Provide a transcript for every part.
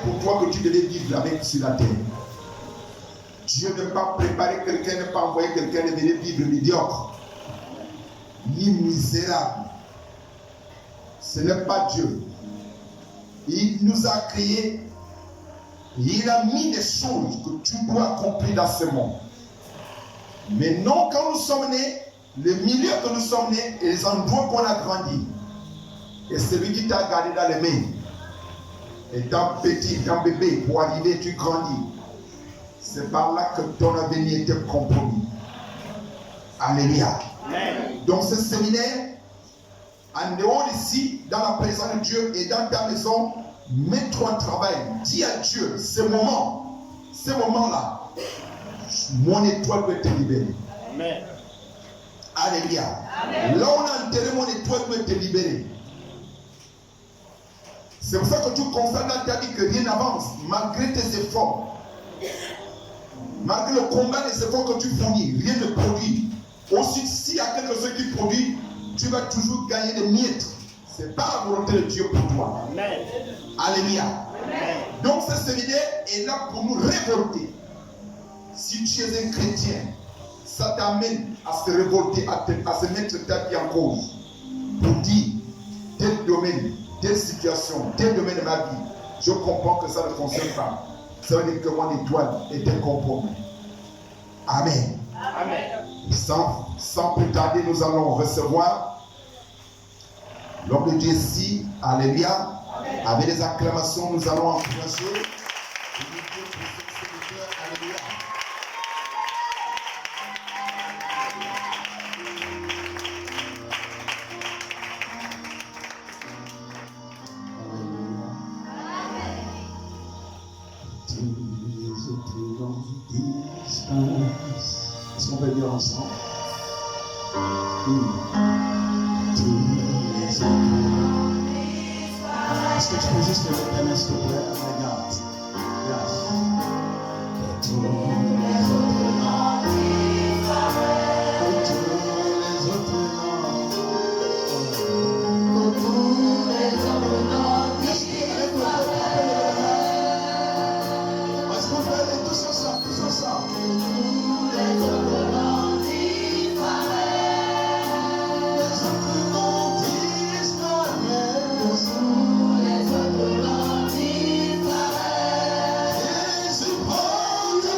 pour toi que tu devais vivre avec sur la terre. Dieu n'a pas préparé quelqu'un, n'a pas envoyé quelqu'un de venir vivre médiocre, ni misérable. Ce n'est pas Dieu. Il nous a créés. Il a mis des choses que tu dois accomplir dans ce monde. Mais non, quand nous sommes nés, le milieu que nous sommes nés et les endroits qu'on a grandi, et celui qui t'a gardé dans les mains, étant petit, étant bébé, pour arriver, tu grandis. C'est par là que ton avenir était compromis. Alléluia. Donc ce séminaire, en dehors d'ici, dans la présence de Dieu et dans ta maison, mets-toi en travail. Dis à Dieu, ce moment-là, mon étoile doit être libérée. Amen. Alléluia. Là où on a enterré mon étoile doit être libérée. C'est pour ça que tu constates dans ta vie que rien n'avance, malgré tes efforts. Malgré le combat des efforts que tu fournis, rien ne produit. Aussi, s'il y a quelque chose qui produit, tu vas toujours gagner des miettes. Ce n'est pas la volonté de Dieu pour toi. Amen. Alléluia. Amen. Donc ce séminaire est là pour nous révolter. Si tu es un chrétien, ça t'amène à se révolter, à se mettre ta vie en cause. Pour dire, tel domaine, telle situation, tel domaine de ma vie, je comprends que ça ne fonctionne pas. Ça veut dire que mon étoile est un compromis. Amen. Amen. Sans plus tarder, nous allons recevoir l'homme de Dieu ici. Alléluia. Avec des acclamations, nous allons encourager. Alléluia. Est-ce qu'on peut dire ensemble? Est-ce que tu peux juste lever ta main s'il te plaît? Regarde. Yes. Tous les autres noms disparaissent. Tous les autres noms. Tous les autres noms disparaissent. Est-ce qu'on peut aller tous ensemble? Tous ensemble. Tous les autres noms disparaissent. Les autres noms disparaissent. Tous les autres noms disparaissent. Jésus porte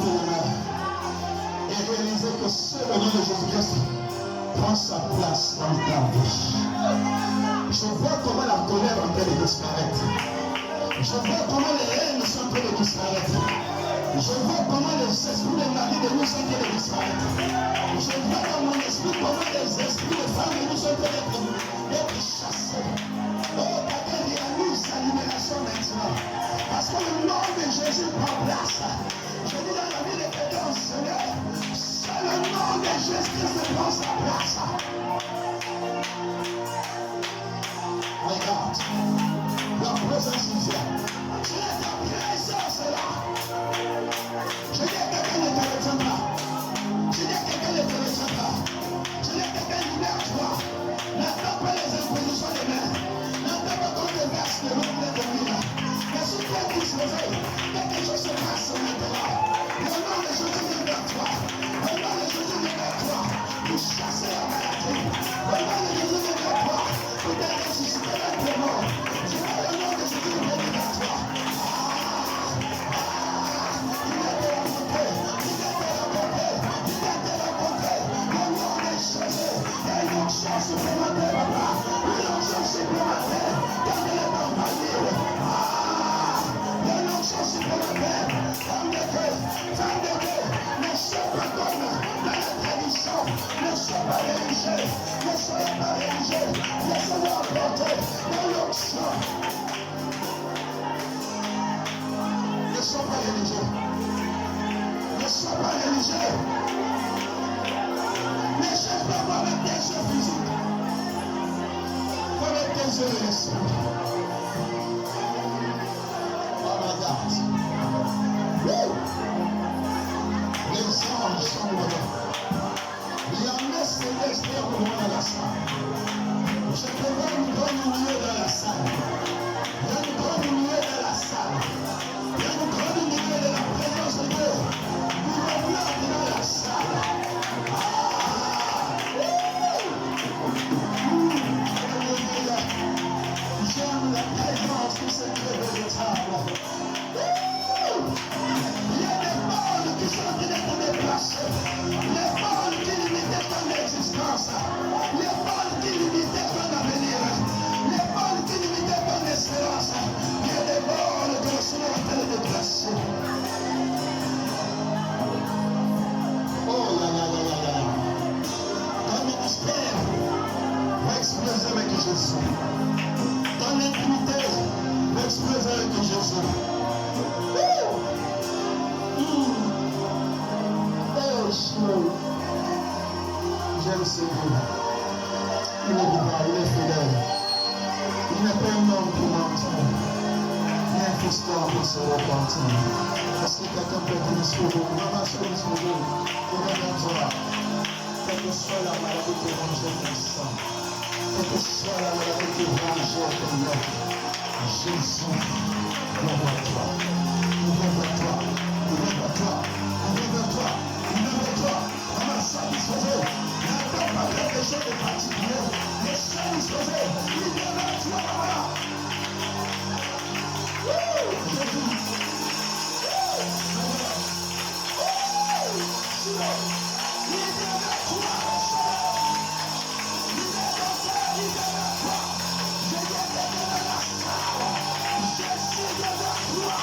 lever les mains et réaliser que seul le nom de Jésus-Christ prend sa place dans ta vie. Je vois comment la colère est en train de disparaître. Je vois comment les haines sont en train de disparaître. Je vois comment les esprits de mari de nous sont en train de disparaître. Je vois dans mon esprit comment les esprits de femmes de nous sont en train d'être chassés. Oh, quelqu'un réalise sa libération maintenant. Parce que le nom de Jésus prend place. Je dis dans la vie de quelqu'un, Seigneur, c'est le nom de Jésus-Christ prend sa place. Regarde, la présence is here. Tu es ta présence là. Je dis à quelqu'un ne te retiens pas. Je dis à quelqu'un ne te retiens pas. Je dis à quelqu'un libère-toi. N'attends pas les impositions des mains. N'attends pas qu'on te verse le nom de Dieu. Mais si tu es disposé, quelque chose se passe maintenant. Le nom de Jésus vient vers toi. Le nom de Jésus vient vers toi. Pour chasser la maladie. Le nom de Jésus vient vers toi. Pour te ressusciter la démon. Tu vois le nom de Jésus vient vers toi. Chance supplémentaire, papa. Une chance supplémentaire. Comme elle est en famille. Une chance supplémentaire. Femme de Dieu. Femme de Dieu. Ne sois pas comme dans la tradition. Ne sois pas religieux. Ne soyez pas religieux. Laissez-vous emporter dans l'onction. Ne sois pas religieux. Ne sois pas religieux. Ne cherche pas voir avec tes yeux physiques. Vois avec tes yeux de l'esprit. Oh my God. Les anges sont dedans. Il y a un Saint-Esprit pour moi dans la salle. Je te vois une grande lumière dans la salle. Il y a une grande lumière dans la salle. Il y a une grande lumière de la présence de Dieu. Gouvernement dans la salle. J'aime la présence de cette véritable. Il y a des balles qui sont en train d'être déplacées. Les balles qui limitaient ton existence. Les balles qui limitaient ton avenir. Les balles qui limitaient ton espérance. Il y a des balles que le Seigneur est en train de déplacer. Oh là là là là là. Ton ministère va exploser avec Jésus. Ton intimité va exploser avec Jésus. J'aime ce Dieu. Il est vivant, il est fidèle. Il n'est pas un homme pour mentir. Il est un histoire pour se repentir. Est-ce que quelqu'un peut dire ce que vous maman, ce que vous reviens-toi. Quelle que soit la maladie qui ronge ton sang, quelle que soit la maladie qui ronge ton œuf, Jésus, viens vers toi. Il vient vers toi. Il vient vers toi. Il vient vers toi. Il vient vers toi. Maman, satisfaisez. N'attends pas quelque chose de particulier. Mais satisfaisez. Il vient vers toi, maman. Jésus. Il vient vers toi. Il vient vers toi. Je viens de la salle. Jésus vient vers toi.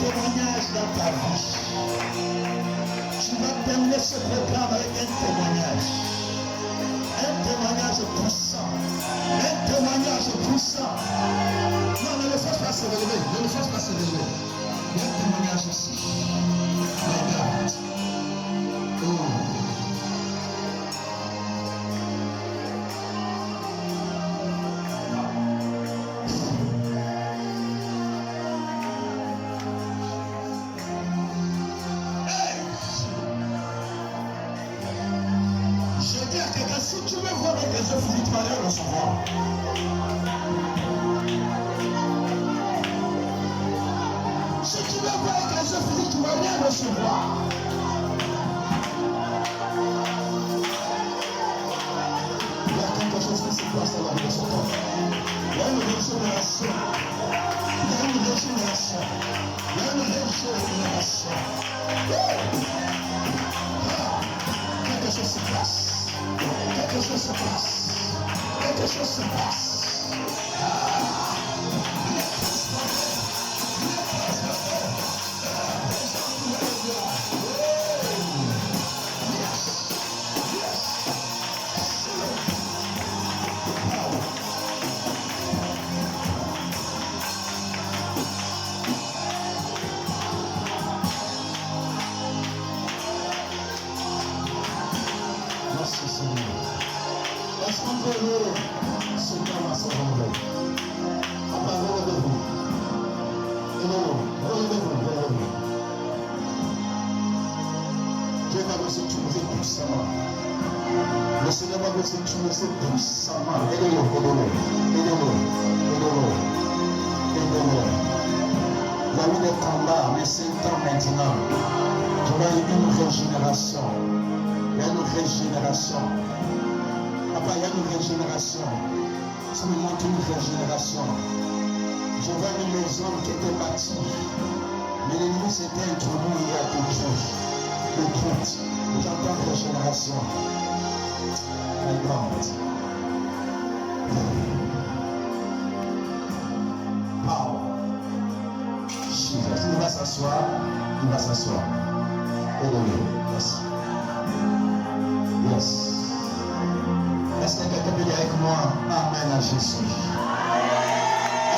témoignage dans ta vie. Tu vas terminer ce programme avec un témoignage. Un témoignage puissant. Un témoignage puissant. Non, ne le fasse pas se relever. Ne le fasse pas se relever. Il y a un témoignage ici. Regarde. Oh. Si tu veux voir avec tes yeux physiques, tu vas rien recevoir. Si tu veux voir avec tes yeux physiques, tu vas rien recevoir. Il y a quelque chose qui se passe dans la vie de son corps. Il y a une régénération. Il y a une régénération. Il y a une régénération. Quelque chose se passe. Quelque chose se passe. Quelque chose se passe. Merci Seigneur. Est-ce qu'on peut louer ce temps à ce rendez-vous? Papa, relevez-vous. Relevez-vous. Dieu va vous utiliser puissamment. Le Seigneur va vous utiliser puissamment. Aidez-le. Il y a eu des combats, mais c'est le temps maintenant. Tu vas y avoir une régénération. Il y a une régénération. Papa, il y a une régénération. Ça me montre une régénération. Je vois une maison qui était bâtie. Mais l'ennemi s'était introduit il y a quelque chose. Le doute. J'entends régénération. My God. Power. Jesus. Il va s'asseoir. Aidez-le. Yes. Est-ce que quelqu'un peut dire avec moi Amen à Jésus?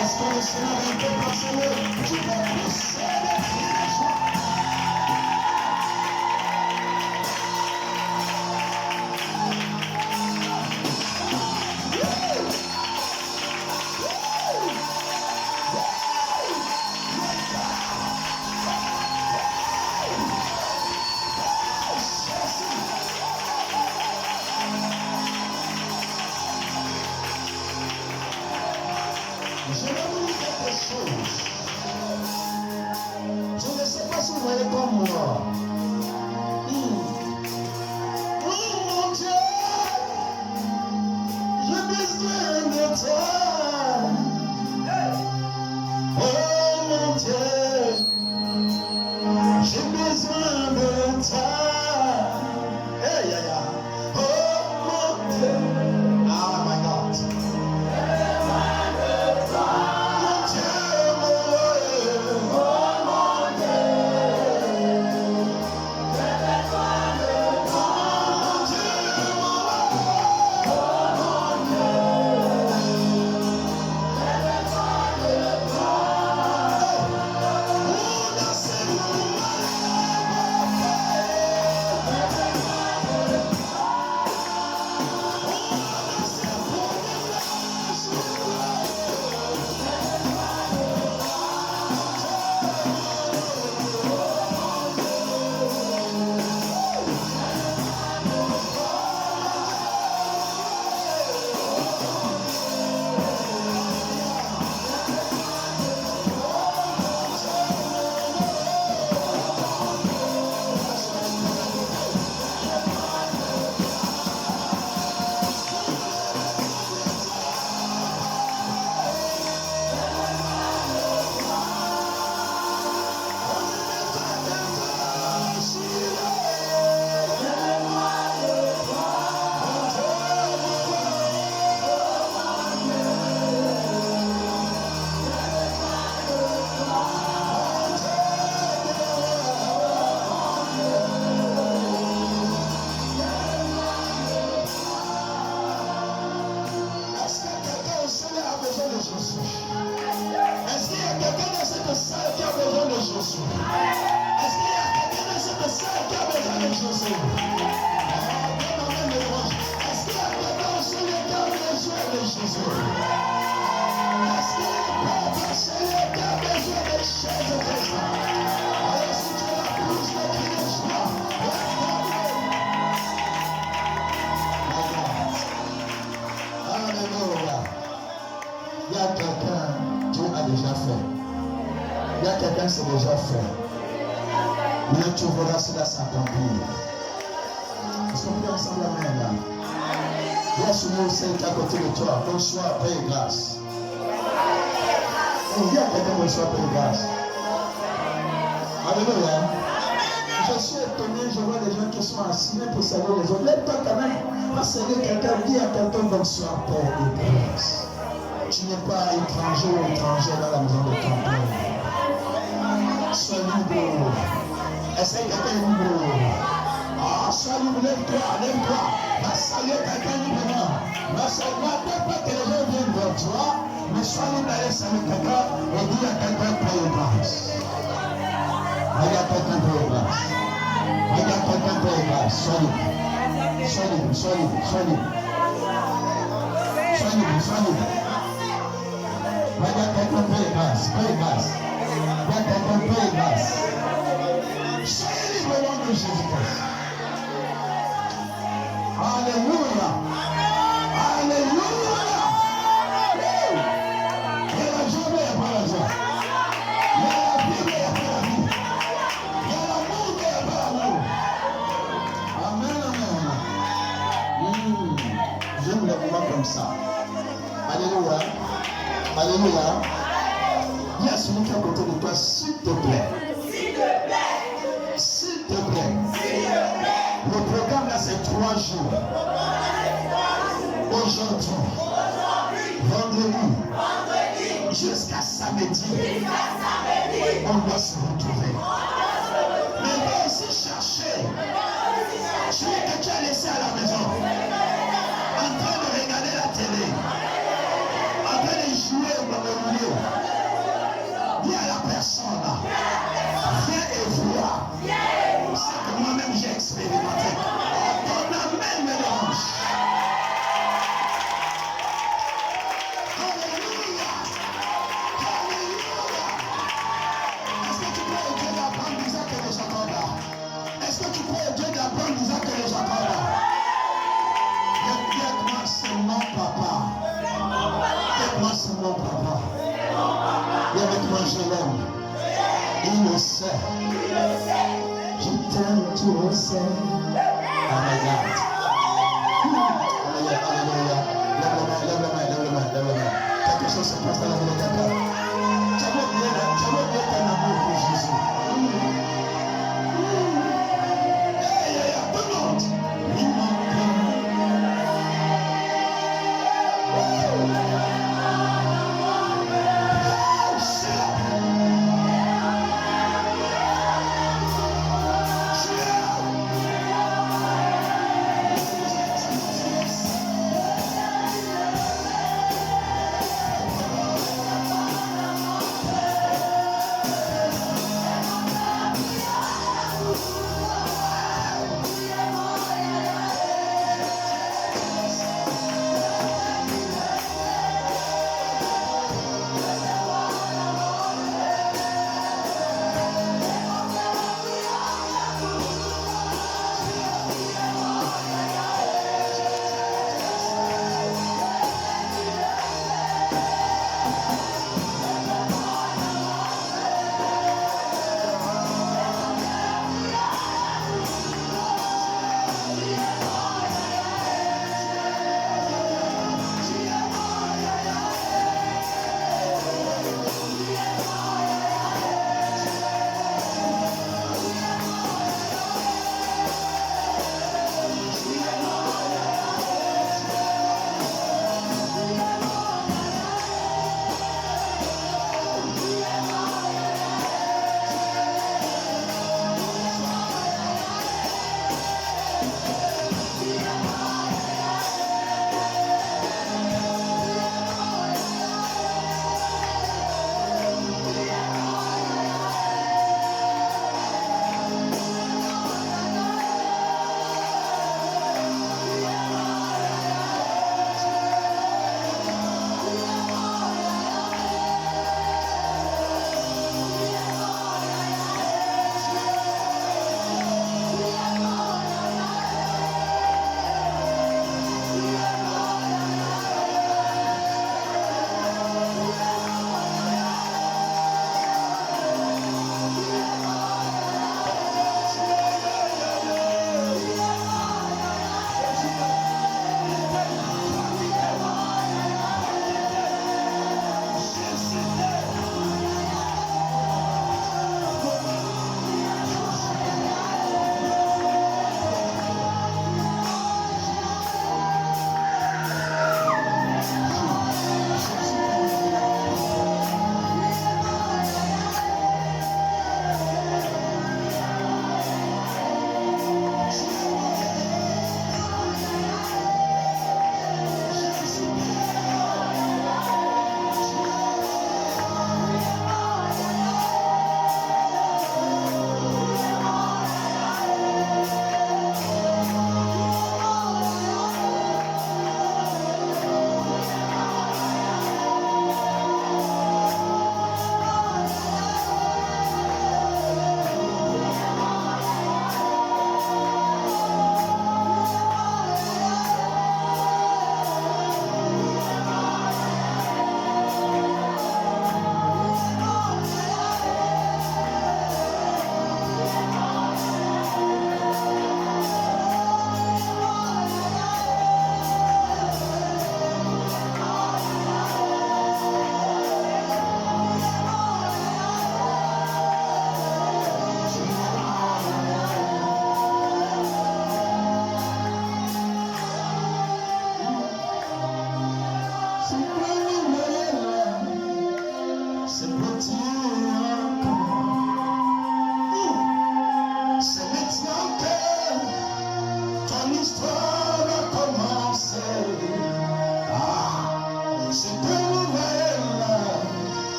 Est-ce que le Seigneur va te passer le tu peux pousser les cris de joie? Je vais vous dire quelque chose. Je ne sais pas si vous voyez comme moi. Oh mon Dieu, j'ai besoin de toi. Oh mon Dieu, j'ai besoin de toi. Hey, oh mon Dieu. Ah, my God. Mais tu verras cela s'accomplir. Est-ce qu'on peut ensemble la main là? Dis à celui ou celle qui est à côté de toi, bonsoir, paix et grâce. On dit à quelqu'un bonsoir, paix et grâce. Alléluia. Je suis étonné, je vois les gens qui sont assis, mais pour saluer les autres. Lève-toi quand même. Va saluer quelqu'un, dis à quelqu'un bonsoir, paix et grâce. Tu n'es pas étranger ou étrangère dans la maison de ton père. Sois libre. Est-ce que quelqu'un est libre? Ah, sois libre, lève-toi, lève-toi. Va saluer quelqu'un librement. Va saluer, pas que les gens viennent vers toi, mais sois libre d'aller saluer quelqu'un et dis à quelqu'un paix et grâce. Regarde quelqu'un paix et grâce. Regarde quelqu'un paix et grâce. Sois libre. Sois libre, sois libre, sois libre. Sois libre, sois libre. Regarde quelqu'un paix et grâce, paix et grâce. Regarde quelqu'un paix et grâce. Soyez libre au nom de Jésus-Christ. Alléluia. Alléluia. Il y a la joie et pas la joie. Il y a la vie et pas la vie. Il y a l'amour et pas l'amour. Amen, amen. J'aime les moments comme ça. Alléluia. Alléluia. Il y a celui qui est à côté de toi, s'il te plaît. S'il te plaît. S'il te plaît. Le programme là, c'est 3 jours. Aujourd'hui, vendredi, jusqu'à samedi, on doit se retrouver. Mais on va aussi chercher celui que tu as laissé à la maison, en train de regarder la télé, en train de jouer au milieu. Dis à la personne là, viens et vois ce que moi-même j'ai expérimenté. Ton amen me dérange. Alléluia. Alléluia. Est-ce que tu crois au Dieu d'Abraham, d'Isaac et de Jacob? Est-ce que tu crois au Dieu d'Abraham, d'Isaac et de Jacob? Regarde-moi, c'est mon papa. Regarde-moi, c'est mon papa. Et avec moi, je l'aime. Il le sait. Je t'aime, tu le sais. Oh my God. Alléluia, alléluia. Lève la main. Quelque chose se passe dans la vie de quelqu'un. Tu as oublié ton amour pour Jésus. Hey, tout le monde. Il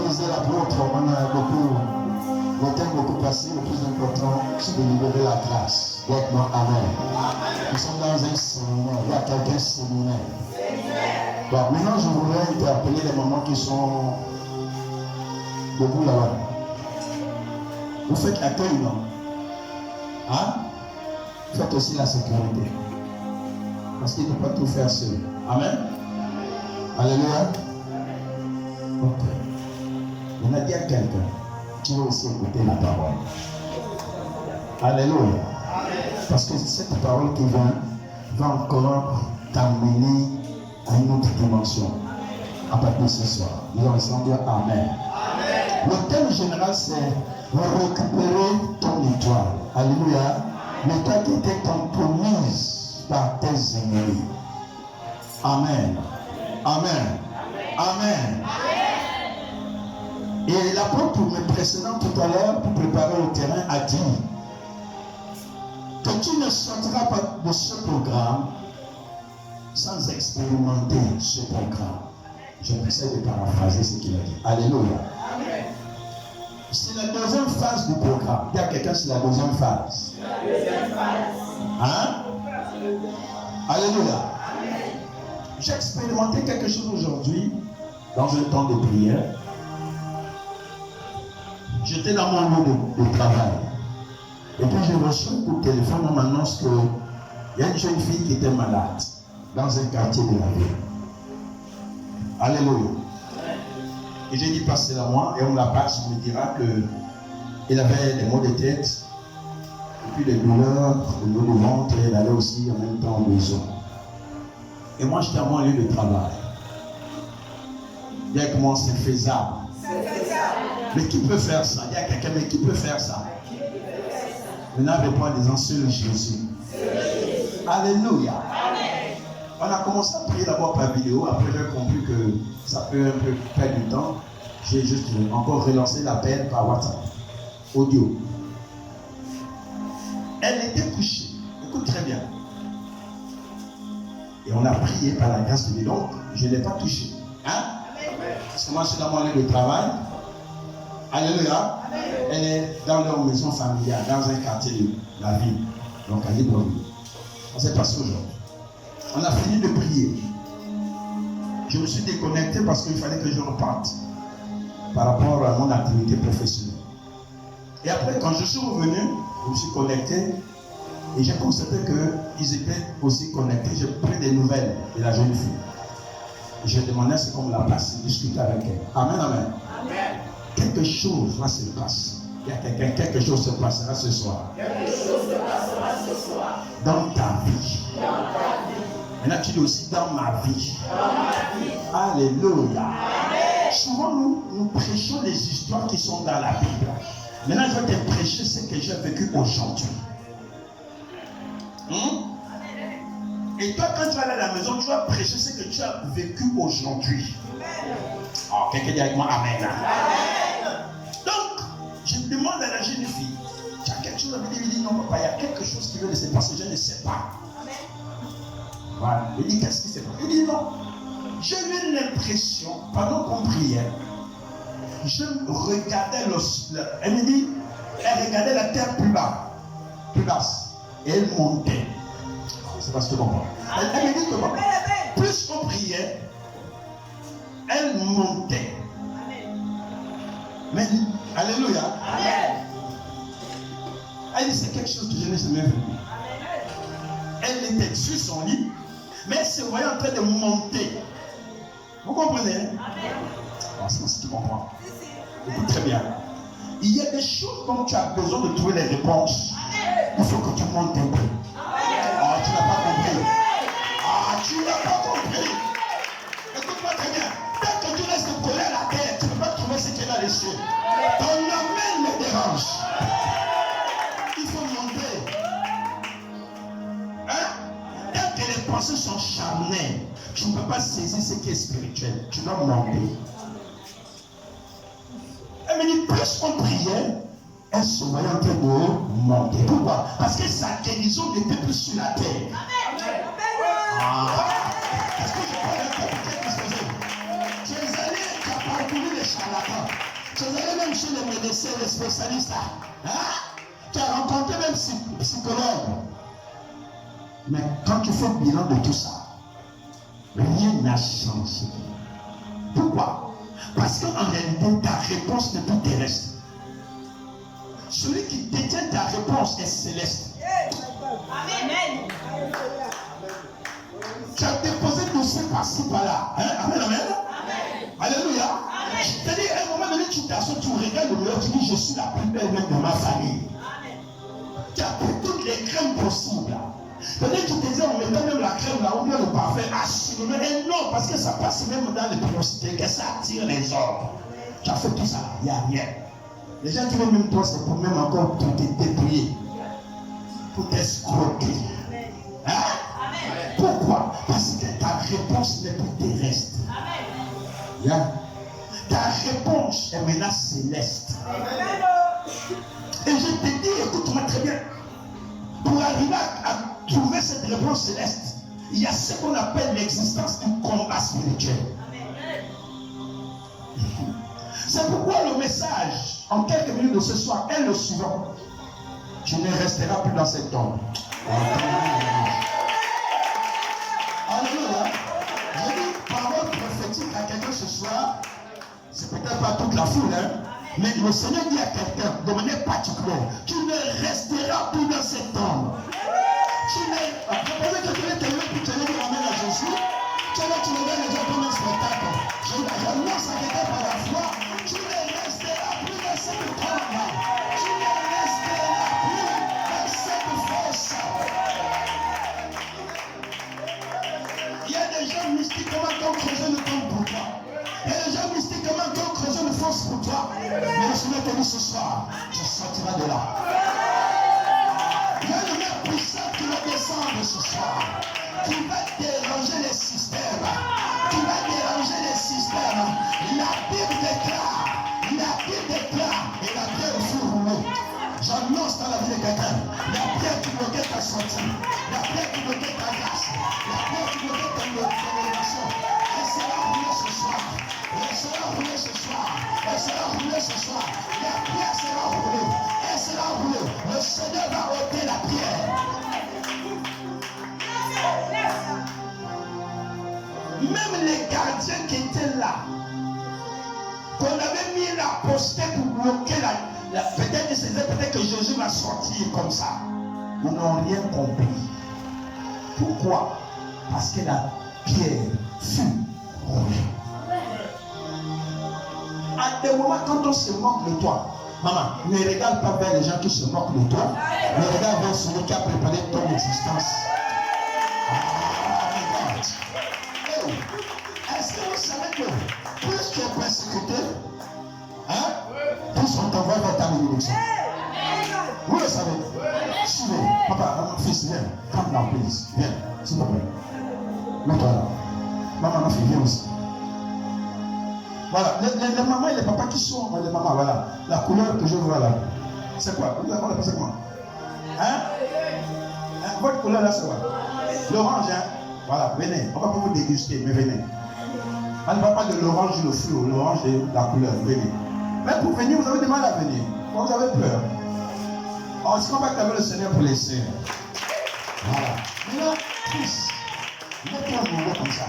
organiser l'apôtre, on a beaucoup, le temps beaucoup passé, le plus important, c'est de libérer la grâce. Dites-moi Amen. Nous sommes dans un séminaire, il y a quelqu'un séminaire. Bon, maintenant, je voudrais interpeller les mamans qui sont debout là-bas. Vous faites l'accueil, non? Hein? Faites aussi la sécurité. Parce qu'il ne peut pas tout faire seul. Amen. Alléluia. Ok. Il y a dit à quelqu'un qui va aussi écouter la parole. Alléluia. Parce que cette parole qui vient va encore t'amener à une autre dimension. À partir de ce soir. Nous allons ensemble dire Amen. Le thème général c'est récupérer ton étoile. Alléluia. L'étoile qui était compromise par tes ennemis. Amen. Amen. Amen. Et l'apôtre me précédant tout à l'heure pour préparer le terrain a dit que tu ne sortiras pas de ce programme sans expérimenter ce programme. Je essaie de paraphraser ce qu'il a dit. Alléluia. Amen. C'est la deuxième phase du programme. Il y a quelqu'un, c'est la deuxième phase. Hein? Alléluia. J'ai expérimenté quelque chose aujourd'hui dans un temps de prière. J'étais dans mon lieu de travail. Et puis je reçois un coup de téléphone, on m'annonce qu'il y a une jeune fille qui était malade dans un quartier de la ville. Alléluia. Et j'ai dit passez-la moi et on la passe, on me dira qu'il avait des maux de tête, et puis des douleurs, des maux de ventre, et elle allait aussi en même temps en maison. Et moi j'étais à mon lieu de travail. Il y a comment c'est faisable. Mais qui peut faire ça? Il y a quelqu'un, mais qui peut faire ça? Maintenant, répond en disant seul Jésus. Alléluia. On a commencé à prier d'abord par vidéo. Après, j'ai compris que ça peut un peu perdre du temps. J'ai juste encore relancé l'appel par WhatsApp. Audio. Elle était couchée. Écoute très bien. Et on a prié par la grâce de Dieu. Donc, je ne l'ai pas touchée. Hein? Parce que moi, je suis dans mon lieu de travail. Alléluia. Elle est dans leur maison familiale, dans un quartier de la ville. Donc, à Libreville. On s'est passé aujourd'hui. On a fini de prier. Je me suis déconnecté parce qu'il fallait que je reparte par rapport à mon activité professionnelle. Et après, quand je suis revenu, je me suis connecté et j'ai constaté qu'ils étaient aussi connectés. J'ai pris des nouvelles de la jeune fille. Et j'ai demandé ce qu'on me la passe, discuter avec elle. Amen, amen. Amen. Quelque chose va se passer. Il y a quelqu'un, quelque chose se passera ce soir. Quelque chose se passera ce soir. Dans ta vie. Dans ta vie. Maintenant, tu dis aussi dans ma vie. Dans ma vie. Alléluia. Amen. Souvent, nous prêchons les histoires qui sont dans la Bible. Maintenant, je vais te prêcher ce que j'ai vécu aujourd'hui. Et toi, quand tu vas aller à la maison, tu vas prêcher ce que tu as vécu aujourd'hui. Oh, quelqu'un dit avec moi Amen. Amen. Donc, je demande à la jeune fille, tu as quelque chose à me dire? Il dit non, papa, il y a quelque chose qui veut se passer, je ne sais pas. Voilà. Il dit qu'est-ce qui s'est passé? Il dit non. J'ai eu l'impression, pendant qu'on priait, je regardais elle me dit, elle regardait la terre plus basse. Et elle montait. C'est parce que tu comprends. Elle me dit que plus qu'on priait, elle montait. Mais, alléluia. Elle dit, c'est quelque chose que je n'ai jamais vu. Elle était sur son lit, mais elle se voyait en train de monter. Vous comprenez? Oh, c'est ce que tu comprends. Écoute très bien. Il y a des choses dont tu as besoin de trouver les réponses. Il faut que tu montes un peu. Ah, tu n'as pas compris. Ah, tu n'as pas compris. Écoute-moi très bien. Dès que tu restes collé à la terre, tu ne peux pas trouver ce qu'elle a laissé. Ton amen me dérange. Il faut monter. Hein? Dès que les pensées sont charnelles, tu ne peux pas saisir ce qui est spirituel. Tu dois monter. Elle me dit, plus on priait, elle se voyait en train de monter. Pourquoi? Parce que sa guérison n'était plus sur la terre. Est-ce que je parle d'un peu quelque chose? Tu es allé parcourir les charlatans. Tu es allé même chez les médecins, les spécialistes. Hein? Tu as rencontré même psychologue. Mais quand tu fais le bilan de tout ça, rien n'a changé. Pourquoi? Parce qu'en réalité, ta réponse n'est plus terrestre. Celui qui détient ta réponse est céleste. Amen. Tu as déposé tout ça par-ci, par-là. Hein? Amen, amen. Alléluia. C'est-à-dire, à un moment donné, tu t'assois, tu regardes le dehors, tu dis, je suis la plus belle mère de ma famille. Tu as pris toutes les crèmes possibles. C'est-à-dire, tu te disais, on mettait même la crème là, ou bien le parfum, assurément. Et non, parce que ça passe même dans les publicités, que ça attire les hommes. Tu as fait tout ça, il n'y a rien. Les gens qui veulent même toi, c'est pour même encore pour te dépouiller, pour t'escroquer. Hein? Pourquoi? Parce que ta réponse n'est plus terrestre. Yeah. Ta réponse est maintenant céleste. Et je te dis, écoute-moi très bien, pour arriver à trouver cette réponse céleste, il y a ce qu'on appelle l'existence du combat spirituel. C'est pourquoi le message, en quelques minutes de ce soir, est le suivant. Tu ne resteras plus dans cette tombe. Alléluia. J'ai dit parole prophétique à quelqu'un ce soir. C'est peut-être pas toute la foule, hein? Mais le Seigneur dit à quelqu'un, de manière particulière, tu ne resteras plus dans cette tombe. Tu ne... Proposez que tu es tellement pour te lever la main à Jésus. Tu regardes les gens comme un spectacle. J'annonce à quelqu'un par la foi, tu ne resteras plus dans cette tombe. Tu ne resteras plus dans cette fosse. Il y a des gens mystiquement qui ont creusé le tombe pour toi. Il y a des gens mystiquement qui ont creusé une fosse pour toi. Mais le Seigneur te dit ce soir, tu sortiras de là. Il y a une lumière puissante qui va descendre ce soir, qui va déranger les systèmes, qui va déranger les systèmes. La Bible déclare, et la pierre fut roulée. J'annonce dans la vie de quelqu'un, la pierre qui bloquait ta sortie, la pierre qui bloquait ta grâce, la pierre qui bloquait ta élévation, elle sera roulée ce soir. Elle sera roulée ce soir. Elle sera roulée ce soir. La pierre sera roulée. Elle sera roulée. Le Seigneur va ôter la pierre. Même les gardiens qui étaient là, qu'on avait mis la postée pour bloquer peut-être qu'ils se disaient peut-être que Jésus va sortir comme ça. Ils n'ont rien compris. Pourquoi? Parce que la pierre fut roulée. À des moments, quand on se moque de toi, maman, ne regarde pas vers les gens qui se moquent de toi, mais regarde vers celui qui a préparé ton existence. Est-ce que vous savez que plus tu es persécuté, plus on t'envoie vers ta bénédiction? Vous le savez. Suivez. Papa, fils, viens. Come down, please. Viens, s'il te plaît. Mets-toi là. Maman, ma fille, viens aussi. Voilà, les mamans et les papas qui sont les mamans, voilà. La couleur que je vois là. C'est quoi? Vous avez pensé comment? Votre couleur là, c'est quoi? L'orange, hein? Voilà, venez. On va pas vous déguster, mais venez. On ne parle pas de l'orange, le flou, l'orange et la couleur, venez. Mais pour venir, vous avez du mal à venir. Vous avez peur. On se compacte avec le Seigneur pour les sœurs. Voilà. Maintenant, Chris, mets-toi au milieu comme ça.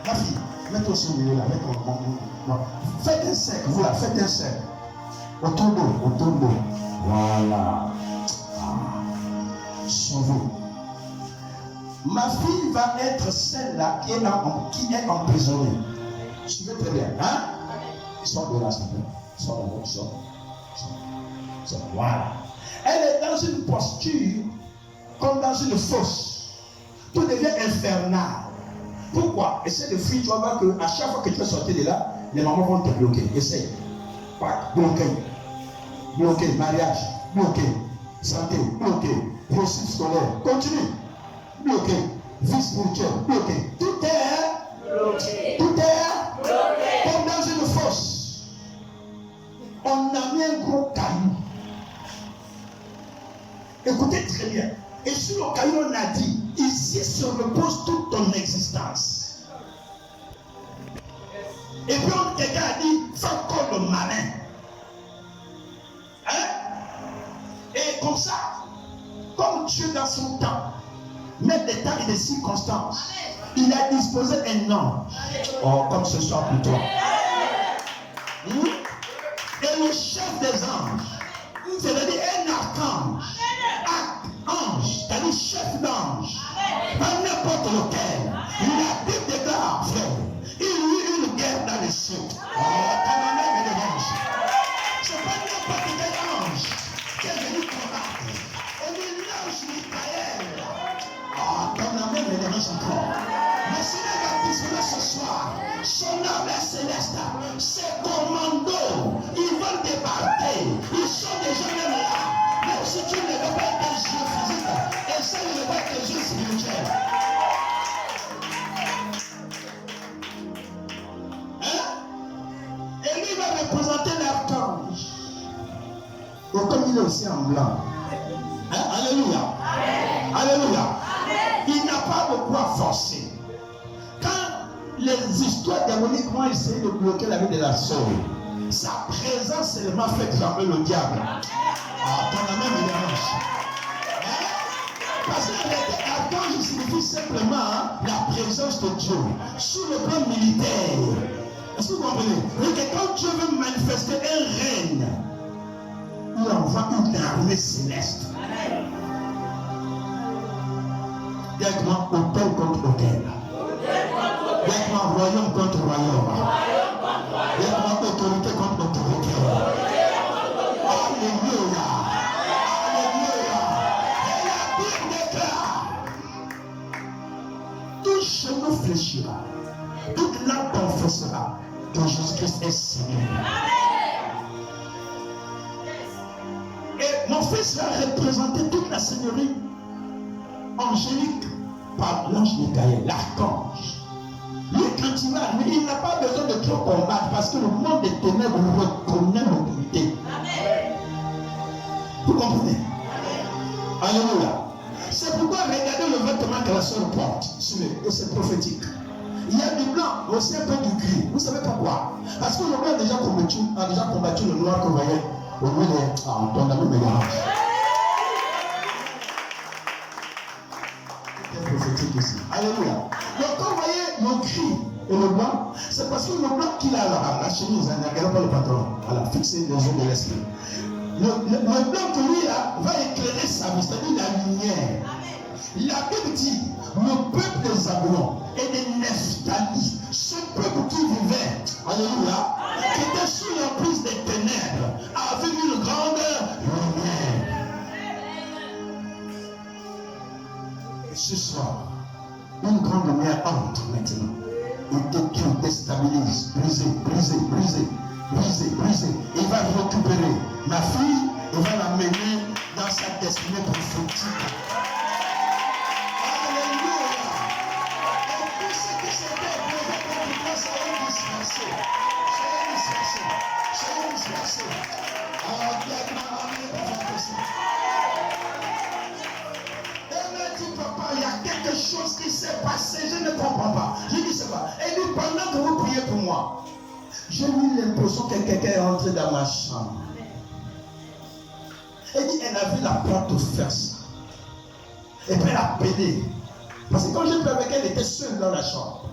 Ma fille, mets-toi au milieu là, avec mon. Faites un cercle, voilà, faites un cercle. Autour d'eau. Voilà. Sauvez. Ma fille va être celle-là qui est emprisonnée. Suivez très bien, hein? Sors de là, s'il te plaît. Sors. Voilà. Elle est dans une posture comme dans une fosse. Tout devient infernal. Pourquoi? Essaye de fuir, tu vas voir qu'à chaque fois que tu vas sortir de là, les mamans vont te bloquer. Essaye. Bloquer. Mariage. Bloquer. Santé. Bloquer. Réussite scolaire. Continue. Bloqué. Vie spirituelle. Bloqué. Tout est bloqué. Comme dans une fosse. On a mis un gros caillou. Écoutez très bien. Et sur le caillou, on a dit, ici se repose toute ton existence. Et puis quelqu'un a dit, fais encore le malin. Hein? Et comme ça, comme Dieu dans son temps, met des temps et des circonstances, il a disposé un ange. Oh, comme ce soir pour toi. Et le chef des anges, c'est-à-dire un archange, ange, c'est-à-dire chef d'ange, pas n'importe lequel. La Bible déclare, frère, il y a eu une guerre dans les cieux. C'est pas n'importe quel ange qui est venu combattre. Et l'ange Michael. Ton âme est dérange encore. Mais ce n'est pas disponible ce soir. Son âme est céleste. Ses commandos, ils vont débarquer. Ils sont déjà même là. Même si tu ne veux pas être un jeu physique, essaye de ne pas être un jeu spirituel. Hein? Et lui va représenter l'archange. Et comme il est aussi en blanc. Hein? Alléluia. Amen. Alléluia. Amen. Il n'a pas de quoi forcer. Quand les histoires diaboliques vont essayer de bloquer la vie de la sœur, sa présence seulement fait trembler le diable. Ton amen me dérange. Parce que l'archange signifie simplement la présence de Dieu sur le plan militaire. Est-ce que vous comprenez? Que quand Dieu veut manifester un règne, il envoie une armée céleste. Directement hôtel contre hôtel. Directement royaume contre royaume. Directement autorité contre autorité. Alléluia. Alléluia. Et la Bible déclare, tout genou fléchira, toute langue confessera que Jésus-Christ est Seigneur. Et mon fils va représenter toute la seigneurie angélique par l'ange Michael, l'archange. Lui, quand il va, il n'a pas besoin de trop combattre parce que le monde des ténèbres reconnaît l'autorité. Vous comprenez? Alléluia. C'est pourquoi regardez le vêtement que la sœur porte. Et c'est prophétique. Il y a du blanc, aussi un peu du gris. Vous savez pourquoi? Parce que le blanc a déjà combattu le noir que vous voyez au milieu de ton ami mélange. Prophétique ici. Alléluia. Donc quand vous voyez le gris et le blanc, c'est parce que le blanc qu'il a là, la chemise, il n'a pas le pantalon. Voilà, fixé les yeux de l'esprit. Le blanc que lui a va éclairer sa vie, c'est-à-dire la lumière. La Bible dit, le peuple des Zabulon et des Nephtali, ce peuple qui vivait, alléluia, qui était sous l'emprise des ténèbres, avait une grande lumière. Et ce soir, une grande lumière entre maintenant. Et détruit, déstabilise, briser. Il va récupérer ma fille et va l'amener dans sa destinée prophétique. Alléluia. Et tout ce qui s'était prévu pour toi, ça va disperser. Papa, il y a quelque chose qui s'est passé, je ne comprends pas. Je dis c'est pas. Et dit pendant que vous priez pour moi, j'ai eu l'impression que quelqu'un est entré dans ma chambre. Elle dit elle a vu la porte faire ça. Et puis elle a appelé. Parce que quand j'ai pris avec elle, elle était seule dans la chambre.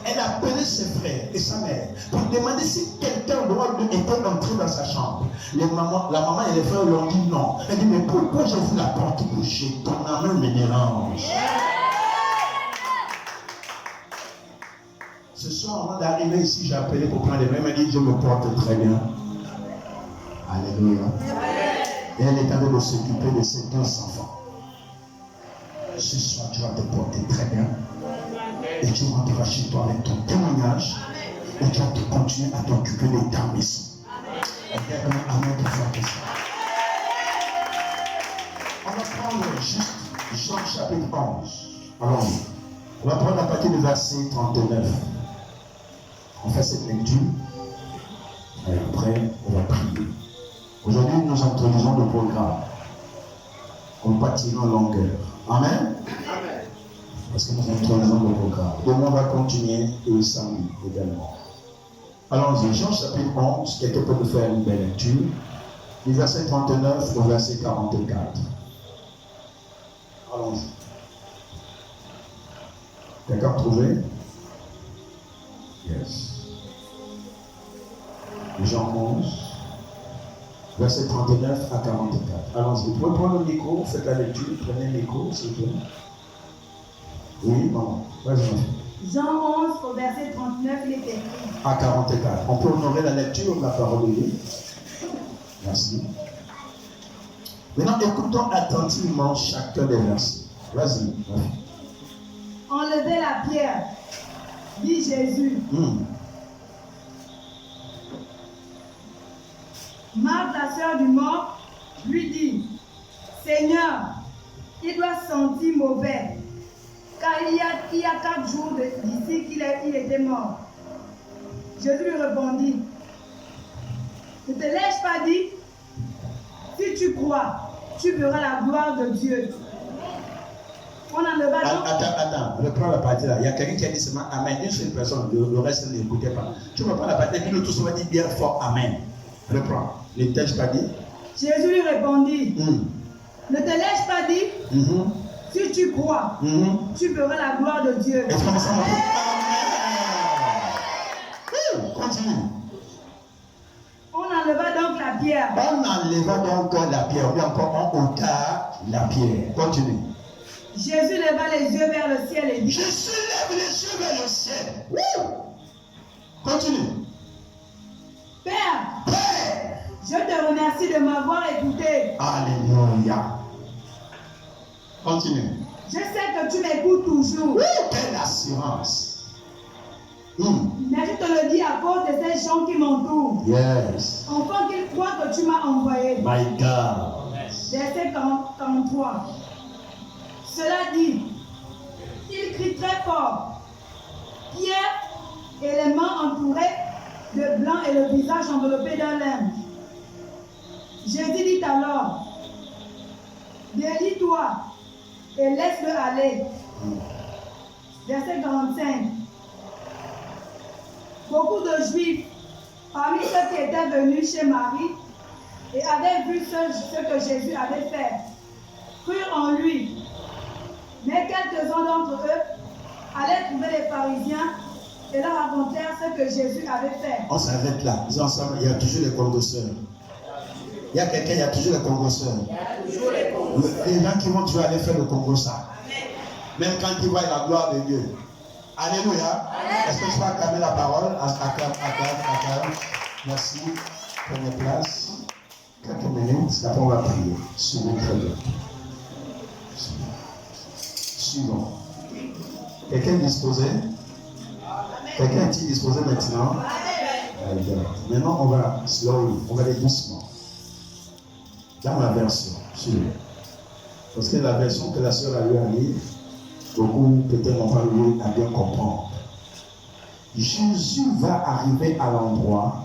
Elle a appelé ses frères et sa mère pour demander si quelqu'un d'autre était entré dans sa chambre. La maman et les frères lui ont dit non. Elle dit mais pourquoi j'ai vu la porte bouger? Ton âme me dérange. Ce soir, avant d'arriver ici, j'ai appelé pour prendre les mains. Elle m'a dit je me porte très bien. Alléluia. Et elle est en train de s'occuper de ses 2 enfants. Ce soir, tu vas te porter très bien. Et tu rentreras chez toi avec ton témoignage. Et tu vas te continuer à t'occuper de ta maison. Amen. On va prendre juste Jean chapitre 11. Alors, on va prendre à partir du verset 39. On fait cette lecture. Et après, on va prier. Aujourd'hui, nous introduisons le programme. On va tirer en longueur. Amen. Parce que nous introduisons le programme. Demain, on va continuer et le samedi également. Allons-y, Jean chapitre 11, quelqu'un peut nous faire une belle lecture. Du verset 39 au verset 44. Allons-y. Quelqu'un a trouvé? Yes. Jean 11, verset 39 à 44. Allons-y. Vous pouvez prendre le micro, faites la lecture, prenez le micro, s'il vous plaît. Oui, maman. Vas-y. Jean 11, au verset 39, il est écrit. À 44. On peut honorer la lecture de la parole de Dieu. Merci. Maintenant, écoutons attentivement chacun des versets. Vas-y. Enlevez la pierre, dit Jésus. Marthe, la sœur du mort, lui dit, Seigneur, il doit sentir mauvais, car il y a 4 jours d'ici qu'il était mort. Jésus lui répondit, ne te l'ai-je pas dit? Si tu crois, tu verras la gloire de Dieu. On enleva donc... Attends, reprends la partie là. Il y a quelqu'un qui a dit seulement Amen. Une seule personne, le reste ne l'écoutait pas. Tu reprends la partie et puis nous tous on va dire bien fort Amen. Reprends. Ne t'ai-je pas dit? Jésus lui répondit, ne te l'ai-je pas dit? Si tu crois, tu verras la gloire de Dieu. Est-ce qu'on s'en va? Amen. Continue. On enleva donc la pierre. On enleva donc la pierre. Ou encore on ôta la pierre. Continue. Jésus leva les yeux vers le ciel et dit, Jésus lève les yeux vers le ciel. Continue. Père, Père. je te remercie de m'avoir écouté. Alléluia. Continue. Je sais que tu m'écoutes toujours. Quelle assurance. Mais je te le dis à cause de ces gens qui m'entourent. Yes. Enfin qu'ils croient que tu m'as envoyé. My God. Verset 43. Cela dit, il crie très fort. Pierre et les mains entourées de blanc et le visage enveloppé d'un linge. Jésus dit alors, délie-toi et laisse-le aller. Verset 45. Beaucoup de Juifs, parmi ceux qui étaient venus chez Marie et avaient vu ce que Jésus avait fait, crurent en lui. Mais quelques-uns d'entre eux allaient trouver les pharisiens et leur racontèrent ce que Jésus avait fait. On s'arrête là. Disons ensemble, il y a toujours les congosseurs. Il y a quelqu'un, il y a toujours les congosseurs. Les gens qui vont toujours aller faire le congossa. Même quand ils voient la gloire de Dieu. Alléluia. Est-ce que tu vas acclamer la parole? Acclame. Merci. Prenez place. Quelques minutes. Après, on va prier. Suivons très bien. Suivons. Quelqu'un est disposé? Quelqu'un est-il disposé maintenant? Maintenant, on va slowly. On va aller doucement. Dans la version. Suivez. Parce que la version que la sœur a eu à lire, beaucoup peut-être n'ont pas eu à bien comprendre. Jésus va arriver à l'endroit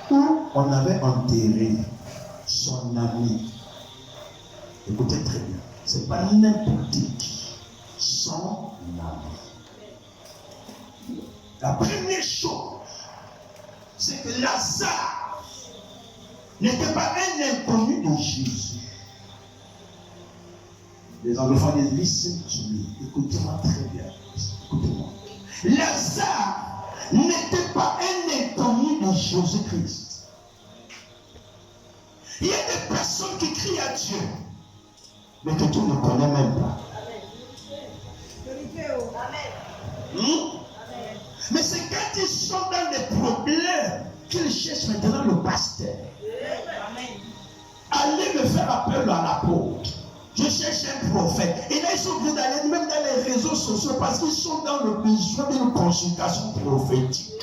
où on avait enterré son ami. Écoutez très bien, c'est pas n'importe qui, son ami. La première chose, c'est que Lazare n'était pas un inconnu de Jésus. Les anglophones disent listen to me. Écoutez-moi très bien. Écoutez-moi. Lazare n'était pas un inconnu de Jésus-Christ. Il y a des personnes qui crient à Dieu, mais que tu ne connais même pas. Mais c'est quand ils sont dans des problèmes qu'ils cherchent maintenant le pasteur. Allez me faire appel à l'apôtre. Je cherche un prophète. Et là, ils sont obligés d'aller même dans les réseaux sociaux parce qu'ils sont dans le besoin d'une consultation prophétique.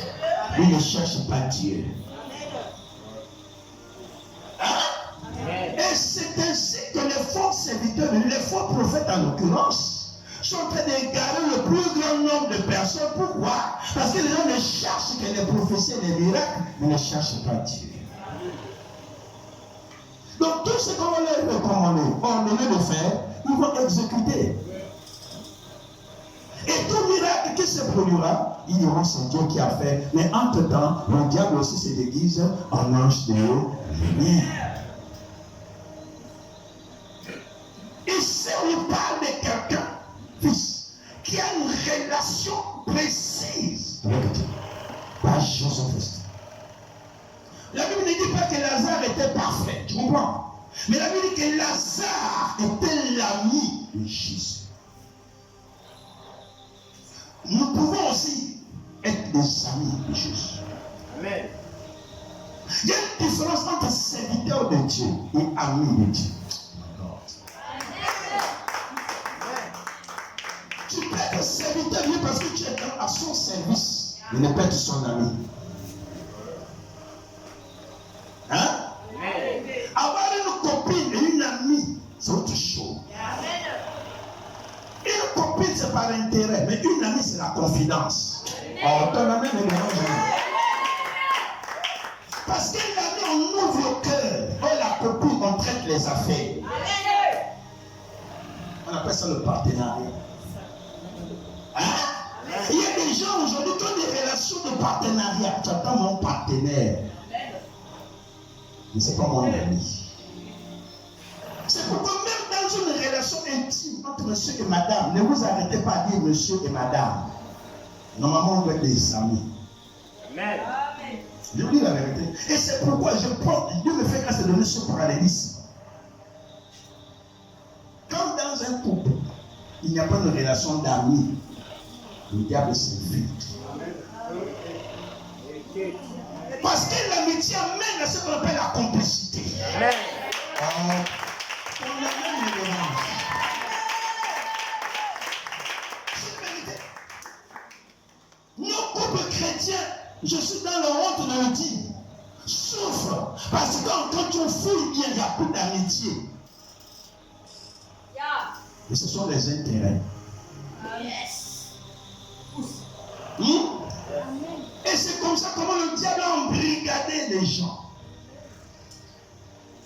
Ils ne cherchent pas Dieu. Et c'est ainsi que les faux serviteurs, les faux prophètes en l'occurrence, sont en train d'égarer le plus grand nombre de personnes. Pourquoi? Parce que les gens ne cherchent que les prophéties et les miracles, mais ne cherchent pas Dieu. Donc tout ce qu'on va leur recommander, au lieu de faire, ils vont exécuter. Et tout miracle qui se produira, il y aura son Dieu qui a fait. Mais entre-temps, le diable aussi se déguise en ange de lumière. Ici, on parle de quelqu'un, fils, qui a une relation précise avec Dieu. Pas Jésus-Christ. La Bible ne dit pas que Lazare était parfait, tu comprends? Mais la Bible dit que Lazare était l'ami de Jésus. Nous pouvons aussi être des amis de Jésus. Amen. Il y a une différence entre serviteur de Dieu et ami de Dieu. Tu peux être serviteur de Dieu parce que tu es à son service, mais ne pas être son ami. Hein? Avoir une copine et une amie, c'est autre chose. Une copine, c'est par intérêt, mais une amie, c'est la confidence. Oh, ton ami ne mélange rien. Parce qu'une amie, on ouvre le cœur. Et la copine, on traite les affaires. On appelle ça le partenariat. Hein? Il y a des gens aujourd'hui qui ont des relations de partenariat. Tu attends mon partenaire. Mais ce n'est pas mon ami. C'est pourquoi même dans une relation intime entre monsieur et madame, ne vous arrêtez pas à dire monsieur et madame. Normalement, on doit être des amis. Amen. Je vous dis la vérité. Et c'est pourquoi je prends, Dieu me fait grâce de donner ce parallélisme. Quand dans un couple, il n'y a pas de relation d'amis, le diable s'infiltre. Parce que l'amitié amène à ce qu'on appelle la complicité. Amen. On amène le mélange. C'est la vérité. Nos couples chrétiens, je suis dans la honte de le dire, souffrent. Parce que quand tu fouilles bien, il n'y a plus d'amitié. Et ce sont les intérêts. Et c'est comme ça comment le diable a embrigadé les gens.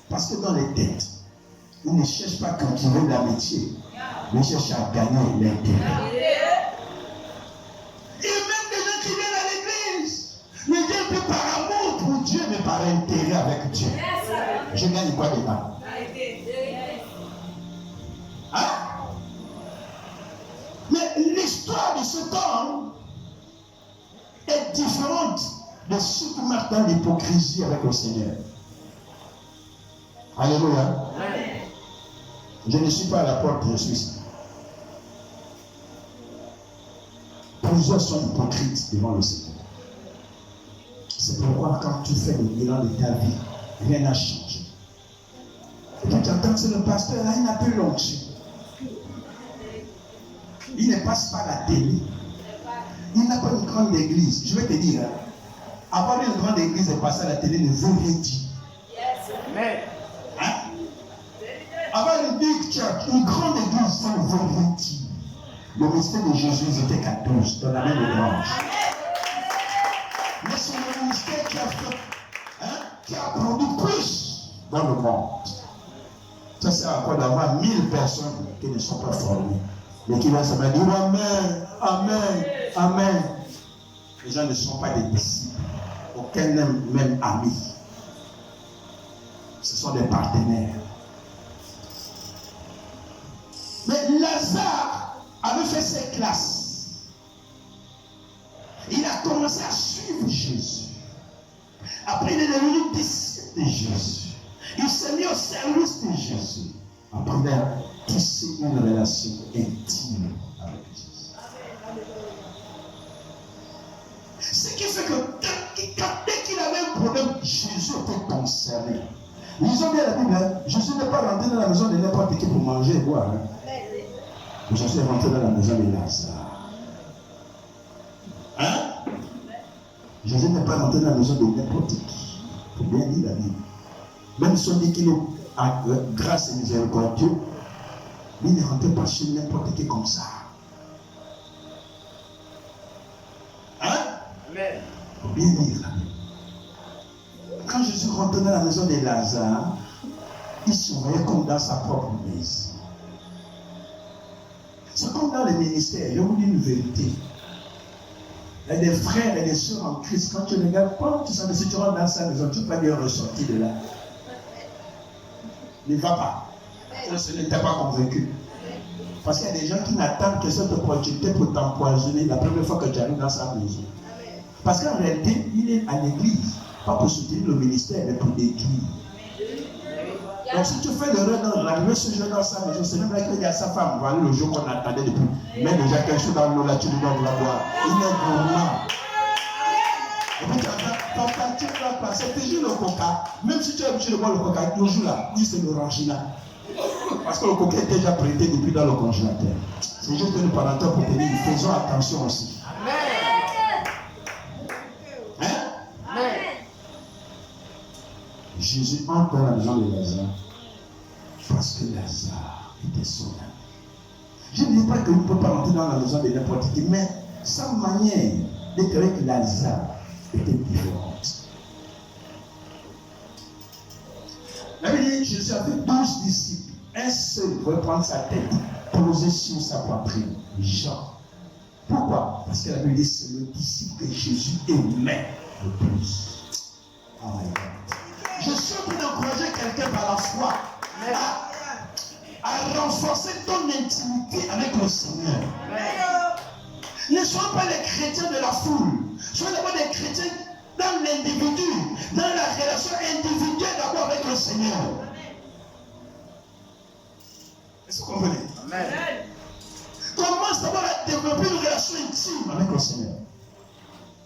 Parce que dans les têtes, il ne cherche pas à cultiver l'amitié, mais il cherche à gagner l'intérêt. Et même des gens qui viennent à l'église ne viennent plus par amour pour Dieu, mais par intérêt avec Dieu. Je gagne quoi dedans? Hein? Mais l'histoire de ce temps est différente de ce qui marque dans l'hypocrisie avec le Seigneur. Alléluia. Je ne suis pas à la porte, je suis ici. Plusieurs sont hypocrites devant le Seigneur. C'est pourquoi quand tu fais le bilan de ta vie, rien n'a changé. Et puis tu entends que c'est le pasteur, là, il n'a plus l'onction. Il ne passe pas la télé. Il n'a pas une grande église. Je vais te dire, hein, avoir une grande église et passer à la télé ne veut rien dire. Amen. Hein? Avoir une big church, une grande église, ça ne veut rien dire. Le ministère de Jésus était qu'à 12 dans la même église. Mais c'est le ministère qui a fait, hein, qui a produit plus dans le monde. Ça sert à quoi d'avoir 1000 personnes qui ne sont pas formées, mais qui vont se dire Amen, Amen, Amen. Les gens ne sont pas des disciples, aucun même ami. Ce sont des partenaires. Mais Lazare avait fait ses classes. Il a commencé à suivre Jésus. Après, il est devenu disciple de Jésus. Il s'est mis au service de Jésus. Après, il a tissé une relation intime avec Jésus. Ce qui fait que dès qu'il avait un problème, Jésus était concerné. Lisons bien la Bible. Hein? Jésus n'est pas rentré dans la maison de n'importe qui pour manger et boire. Hein? Jésus est rentré dans la maison de Lazare. Hein? Jésus n'est pas rentré dans la maison de n'importe qui. Il faut bien lire la Bible. Même si on dit qu'il est à grâce et miséricordieux, il ne rentre pas chez n'importe qui comme ça. Hein? Amen. Il faut bien lire la Bible. Quand Jésus rentrait dans la maison de Lazare, il se voyait comme dans sa propre maison. C'est comme comme dans les ministères, je vous dis une vérité. Il y a des frères et des sœurs en Christ. Quand tu regardes, quand tu sens que si tu rentres dans sa maison, tu ne peux pas bien ressortir de là. Ne va pas. Ce n'était pas convaincu. Parce qu'il y a des gens qui n'attendent que cette opportunité pour t'empoisonner la première fois que tu arrives dans sa maison. Parce qu'en réalité, il est à l'église, pas pour soutenir le ministère, mais pour détruire. Donc si tu fais l'erreur d'arriver ce jour dans sa maison, c'est même là qu'il y a sa femme. Voilà le jour qu'on attendait depuis. Mais déjà quelque chose dans l'eau là, tu dois la boire. Il est gourmand. Et puis tu vas passer, toujours le coca. Même si tu es obligé de boire le coca, le jour là, oui c'est l'orangina. Parce que le coca est déjà prêté depuis dans le congélateur. C'est juste une parenthèse pour te dire, faisons attention aussi. Hein? Jésus entre dans la maison de Lazare parce que Lazare était son ami. Je ne dis pas que vous ne pouvez pas rentrer dans la maison de n'importe qui, mais sa manière d'être avec Lazare était différente. La Bible dit Jésus avait 12 disciples. Un seul pouvait prendre sa tête, poser sur sa poitrine. Jean. Pourquoi? Parce que la Bible dit c'est le disciple que Jésus aimait le plus. Oh my God. Je suis en train d'encourager quelqu'un par la foi à renforcer ton intimité avec le Seigneur. Ne sois pas les chrétiens de la foule. Sois d'abord des chrétiens dans l'individu, dans la relation individuelle d'abord avec le Seigneur. Est-ce que vous comprenez? Amen. Commence d'abord à développer une relation intime avec le Seigneur.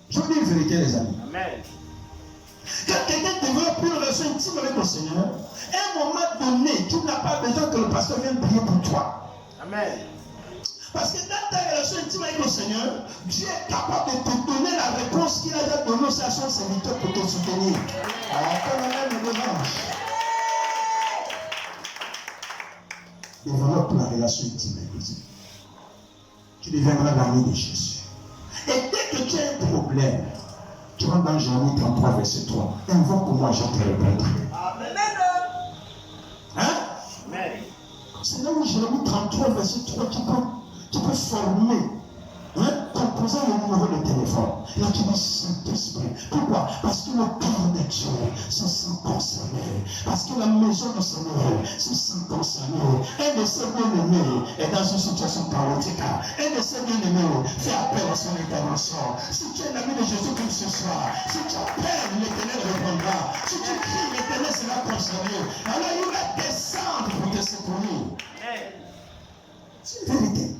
Je vous dis une vérité, les amis. Amen. Quand quelqu'un développe une relation intime avec le Seigneur, à un moment donné, tu n'as pas besoin que le pasteur vienne prier pour toi. Amen. Parce que dans ta relation intime avec le Seigneur, Dieu est capable de te donner la réponse qu'il a déjà donnée à son serviteur pour te soutenir. Développe la relation intime avec Dieu. Tu deviendras l'ami de Jésus. Et dès que tu as un problème, tu rentres dans Jérémie 33, verset 3. Invoque pour moi, je te répondrai. Amen. Hein? Amen. C'est là où Jérémie 33, verset 3, tu peux former, composant le numéro de téléphone. Là, tu dis Saint-Esprit. Pourquoi? Parce que le cœur de Dieu se sent concerné. Parce que la maison du Seigneur se sent concernée. Un de ses bien-aimés est dans une situation chaotique. Un de ses bien-aimés fait appel à son intervention. Si tu es l'ami de Jésus comme ce soir, si tu appelles, l'Éternel répondra. Si tu cries, l'Éternel sera concerné. Alors il va descendre pour te secourir. C'est une vérité.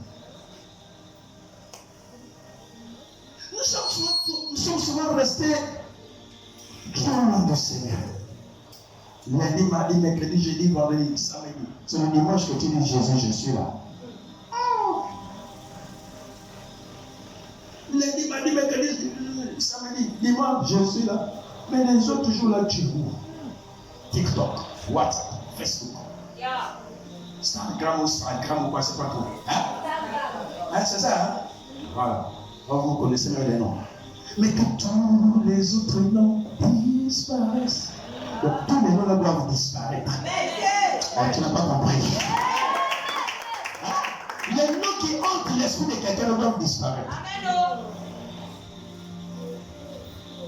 Nous sommes souvent restés trop loin du Seigneur. Lundi, mardi, mercredi, jeudi, vendredi, samedi. C'est le dimanche que tu dis Jésus, je suis là. Lundi, mardi, mercredi, samedi, dimanche, je suis là. Mais les autres jours là, tu vois. TikTok, WhatsApp, Facebook. Instagram ou quoi, c'est pas trop. Hein? C'est ça, hein? Voilà. Vous connaissez même les noms. Mais que tous les autres noms disparaissent. Donc tous les noms là doivent disparaître. Oh, tu n'as pas compris. Les noms qui hantent l'esprit de quelqu'un doivent disparaître.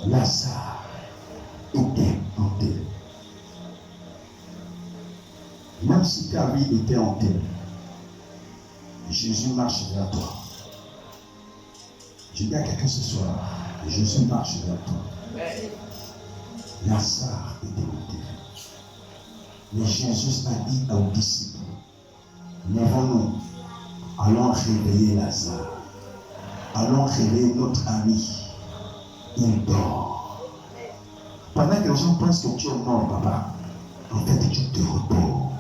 Lazare était hanté. Même si ta vie était hantée, Jésus marche vers toi. Je dis à quelqu'un ce soir, Jésus marche vers toi. Lazare était hanté. Mais Jésus a dit aux disciples, lèvons-nous, allons réveiller Lazare. Allons réveiller notre ami. Il dort. Pendant que les gens pensent que tu es mort, papa, en fait, tu te reposes.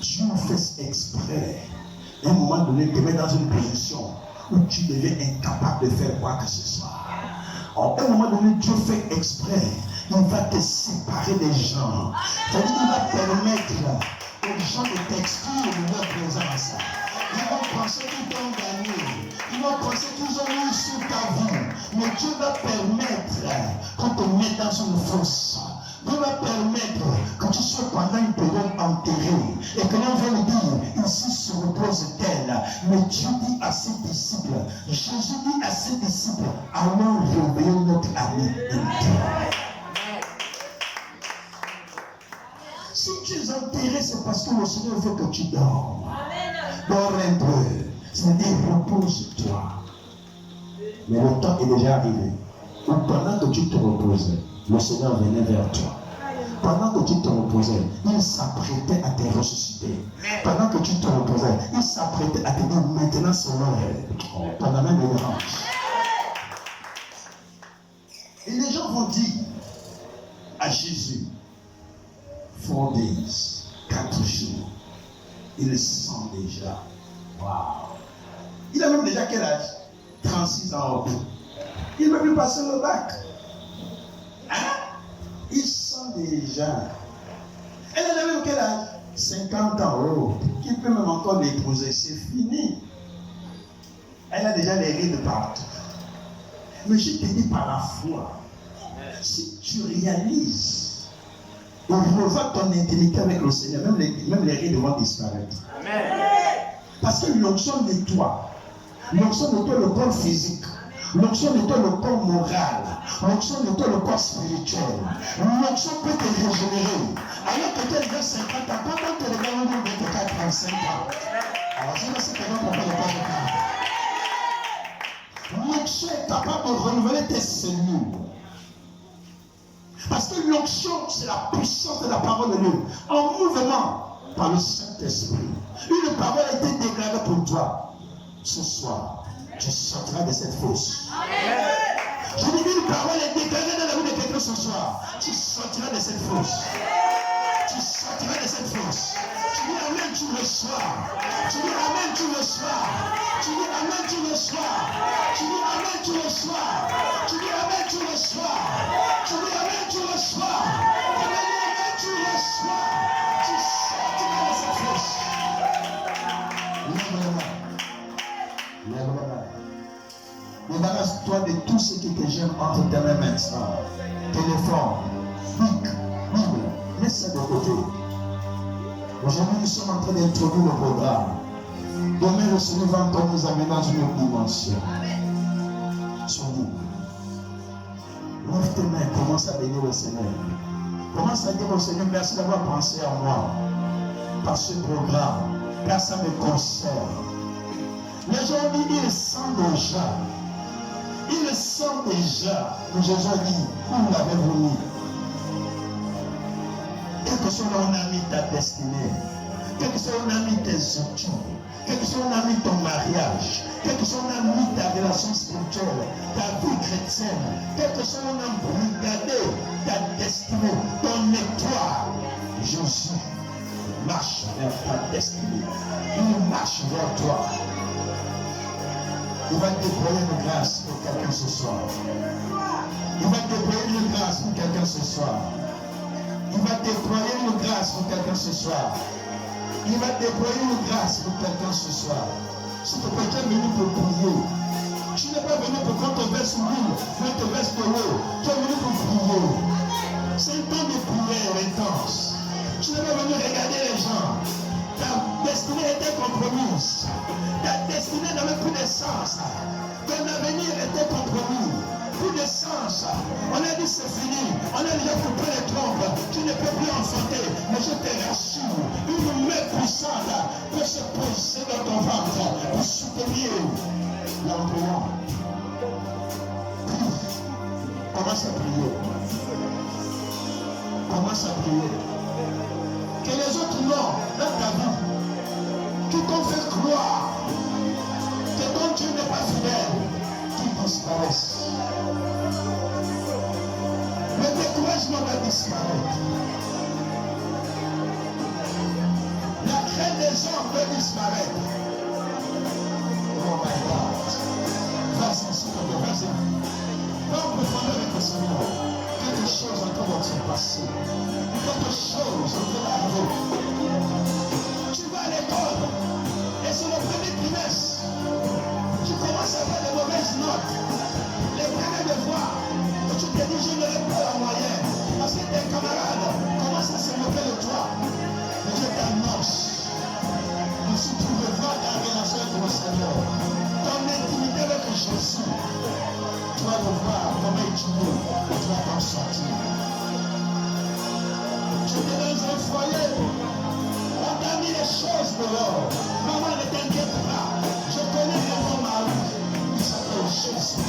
Dieu fait exprès, à un moment donné, te met dans une position où tu deviens incapable de faire quoi que ce soit. À un moment donné, Dieu fait exprès. Il va te séparer des gens. C'est-à-dire qu'il va permettre aux gens de t'exclure de leur présence. Ils vont penser qu'ils t'ont gagné. Ils vont penser qu'ils ont eu sur ta vie. Mais Dieu va permettre qu'on te mette dans une fosse Dieu va permettre que tu sois pendant une période enterrée et que l'on va lui dire, ici se repose-t-elle. Mais Dieu dit à ses disciples, Jésus dit à ses disciples, allons réveiller notre ami intime. Si tu es enterré, c'est parce que le Seigneur veut que tu dors. Dors un peu. C'est-à-dire, repose-toi. Mais le temps est déjà arrivé. Ou pendant que tu te reposes, le Seigneur venait vers toi. Pendant que tu te reposais, il s'apprêtait à te ressusciter. Pendant que tu te reposais, il s'apprêtait à te dire maintenant c'est l'heure. Pendant même les hanches. Et les gens vont dire à Jésus, 4 days, 4 jours, il le sent déjà. Waouh! Il a même déjà quel âge? 36 ans. Il ne peut plus passer le bac. Hein? Il sent déjà. Elle a même quel âge? 50 ans. Oh, qui peut même encore l'épouser? C'est fini. Elle a déjà les rides partout. Mais je te dis par la foi, si tu réalises, on revoit ton intimité avec le Seigneur, même les rides vont disparaître. Amen. Parce que l'onction nettoie. L'onction nettoie le corps physique. L'onction nettoie le corps moral. L'onction nettoie le corps spirituel. L'onction peut te régénérer. Alors que tu es déjà 50 ans, quand tu regardes un 24, 35 ans. Alors je ne sais pas pourquoi il n'y a pas de cas. L'onction est capable de renouveler tes cellules. Parce que l'onction, c'est la puissance de la parole de Dieu. En mouvement par le Saint-Esprit. Une parole a été déclarée pour toi. Ce soir, tu sortiras de cette fosse. Je dis une parole est déclarée dans la vie de quelqu'un ce soir. Tu sortiras de cette fosse. Tu sortiras de cette fosse. Tu dis Amen, tu reçois. Tu dis Amen, tu reçois. Tu dis Amen, tu reçois. Tu dis Amen, tu reçois. Tu dis Amen, tu reçois. Tu dis Amen, tu reçois. Amen, tu reçois. Tu sortiras de cette fosse. Débarrasse-toi de tout ce qui te gêne entre tes mains maintenant. Téléphone, Bible, mets ça de côté. Aujourd'hui, nous sommes en train d'introduire le programme. Demain, le Seigneur va encore nous amener dans une autre dimension. Sois libre. Lève tes mains, commence à bénir le Seigneur. Commence à dire au Seigneur, merci d'avoir pensé à moi par ce programme, car ça me concerne. Les gens disent, ils sentent déjà. Ils le sentent déjà. Mais Jésus a dit, où l'avez-vous mis? Quel que soit un ami ta destinée, quel que soit un ami tes études, quel que soit un ami ton mariage, quel que soit un ami ta relation spirituelle, ta vie chrétienne, quel que soit un ami brigandé, ta destinée, ton étoile, Jésus marche vers ta destinée. Il marche vers toi. Il va déployer une grâce pour quelqu'un ce soir. Il va déployer une grâce pour quelqu'un ce soir. Il va déployer une grâce pour quelqu'un ce soir. Il va déployer une grâce pour quelqu'un ce soir. Si tu es venu pour prier, tu n'es pas venu pour qu'on te verse l'huile, qu'on te verse de l'eau. Tu es venu pour prier. C'est un temps de prière intense. Tu n'es pas venu regarder les gens. Ta destinée était compromise. Ta destinée n'avait plus de sens. Ton avenir était compromis. Plus de sens. On a dit c'est fini. On a déjà coupé les trompes. Tu ne peux plus enfanter. Mais je te rassure, une main puissante peut se poser dans ton ventre pour soutenir l'emploi. Prie. Commence à prier. Commence à prier. Que les autres noms dans ta vie qui t'ont fait croire que ton Dieu n'est pas fidèle, qui disparaissent. Le découragement va disparaître. La crainte des gens va disparaître. Oh my God. Vas-y, s'il te plaît, vas-y. Va en profondeur avec le Seigneur. Quelque chose encore va se passer. Quelque chose va arriver. Tu vas à l'école et c'est le premier trimestre. Tu commences à faire de mauvaises notes. Les premiers de voir. Et tu te dis, je n'aurai pas la moyenne. Parce que tes camarades voir comment tu vas t'en sortir. Tu es dans un foyer, on t'a mis les choses dehors. Maman, ne t'inquiète pas, je connais mon mari, il s'appelle Jésus.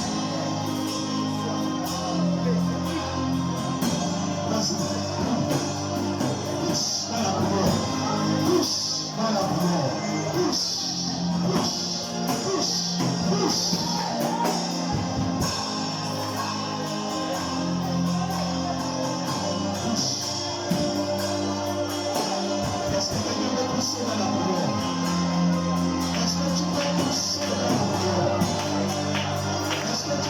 Vas-y, pousse dans la prière, pousse dans la prière, pousse, pousse, pousse, pousse. Est-ce que quelqu'un veut pousser dans la prière? Est-ce que tu peux pousser dans la prière? Est-ce que tu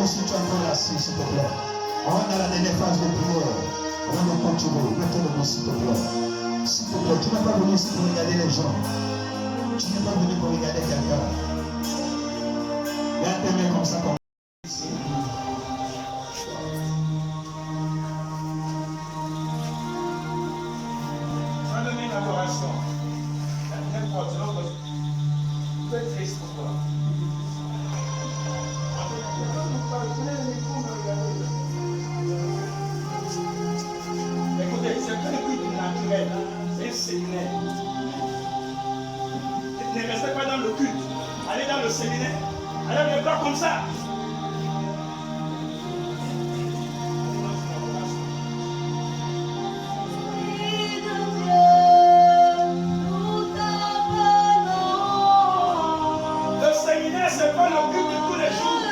si tu es encore assis, s'il te plaît. On est dans la dernière phase de prière. On va continuer. Mettez-le, s'il te plaît. S'il te plaît, tu n'es pas venu ici pour regarder les gens. Tu n'es pas venu pour regarder quelqu'un. Garde tes mains comme ça, comme ici. Ça donne une adoration. N'importe quoi. Tu peux être triste pour toi. Écoutez, c'est pas le culte naturel, c'est un séminaire. Ne restez pas dans le culte. Allez dans le séminaire. Allez les bras comme ça. Le séminaire, c'est pas le culte de tous les jours.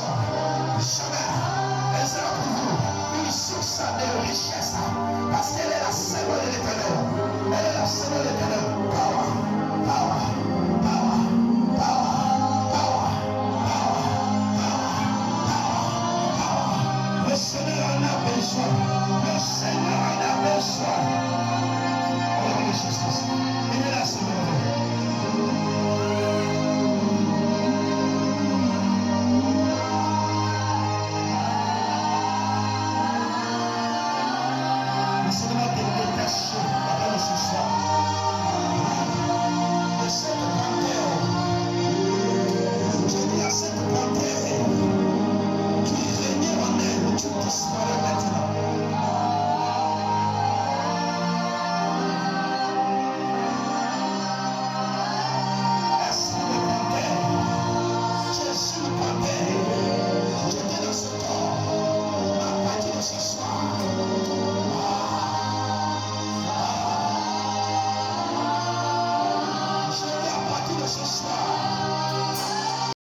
ça.